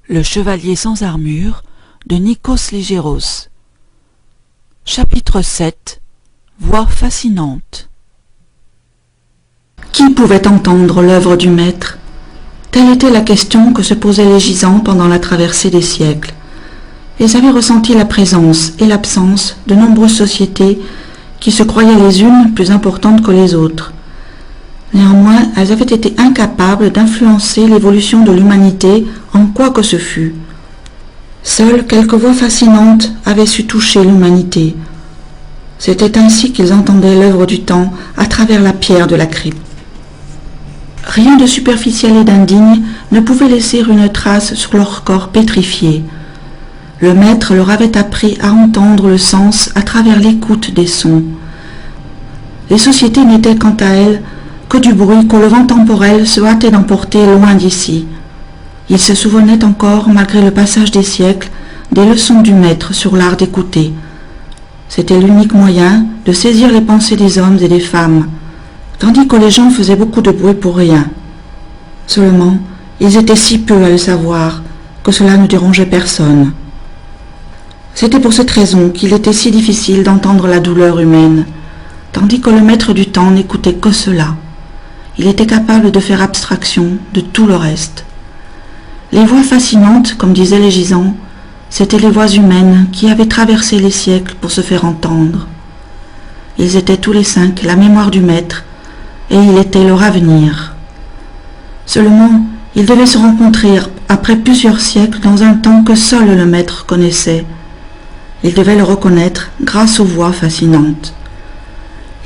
Le chevalier sans armure de Nikos Ligéros. Chapitre 7. Voix fascinante. Qui pouvait entendre l'œuvre du maître? Telle était la question que se posaient les gisants pendant la traversée des siècles. Ils avaient ressenti la présence et l'absence de nombreuses sociétés qui se croyaient les unes plus importantes que les autres. Néanmoins, elles avaient été incapables d'influencer l'évolution de l'humanité en quoi que ce fût. Seules quelques voix fascinantes avaient su toucher l'humanité. C'était ainsi qu'ils entendaient l'œuvre du temps à travers la pierre de la crypte. Rien de superficiel et d'indigne ne pouvait laisser une trace sur leur corps pétrifié. Le maître leur avait appris à entendre le sens à travers l'écoute des sons. Les sociétés n'étaient quant à elles que du bruit que le vent temporel se hâtait d'emporter loin d'ici. Ils se souvenaient encore, malgré le passage des siècles, des leçons du maître sur l'art d'écouter. C'était l'unique moyen de saisir les pensées des hommes et des femmes, tandis que les gens faisaient beaucoup de bruit pour rien. Seulement, ils étaient si peu à le savoir que cela ne dérangeait personne. C'était pour cette raison qu'il était si difficile d'entendre la douleur humaine, tandis que le maître du temps n'écoutait que cela. Il était capable de faire abstraction de tout le reste. Les voix fascinantes, comme disaient les gisants, c'étaient les voix humaines qui avaient traversé les siècles pour se faire entendre. Ils étaient tous les cinq la mémoire du maître, et il était leur avenir. Seulement, ils devaient se rencontrer après plusieurs siècles dans un temps que seul le maître connaissait. Ils devaient le reconnaître grâce aux voix fascinantes.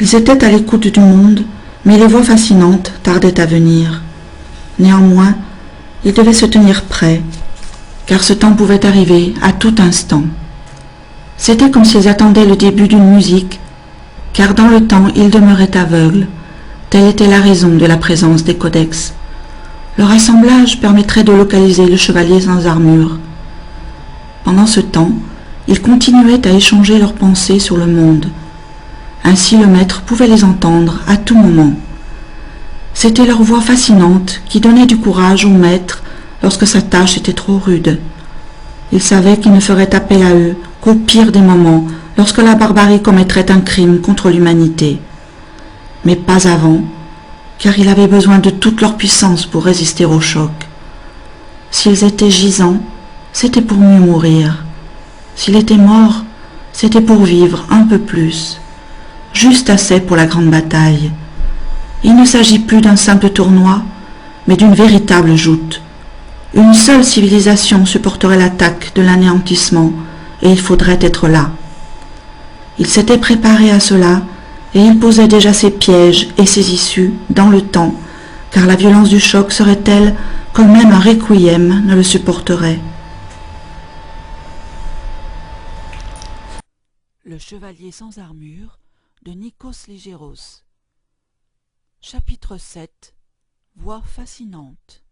Ils étaient à l'écoute du monde, mais les voix fascinantes tardaient à venir. Néanmoins, ils devaient se tenir prêts, car ce temps pouvait arriver à tout instant. C'était comme s'ils attendaient le début d'une musique, car dans le temps ils demeuraient aveugles. Telle était la raison de la présence des codex. Leur assemblage permettrait de localiser le chevalier sans armure. Pendant ce temps, ils continuaient à échanger leurs pensées sur le monde. Ainsi le maître pouvait les entendre à tout moment. C'était leur voix fascinante qui donnait du courage au maître lorsque sa tâche était trop rude. Il savait qu'il ne ferait appel à eux qu'au pire des moments, lorsque la barbarie commettrait un crime contre l'humanité. Mais pas avant, car il avait besoin de toute leur puissance pour résister au choc. S'ils étaient gisants, c'était pour mieux mourir. S'il était mort, c'était pour vivre un peu plus. Juste assez pour la grande bataille. Il ne s'agit plus d'un simple tournoi, mais d'une véritable joute. Une seule civilisation supporterait l'attaque de l'anéantissement, et il faudrait être là. Il s'était préparé à cela, et il posait déjà ses pièges et ses issues dans le temps, car la violence du choc serait telle que même un requiem ne le supporterait. Le chevalier sans armure de Nikos Ligéros. Chapitre 7. Voix fascinante.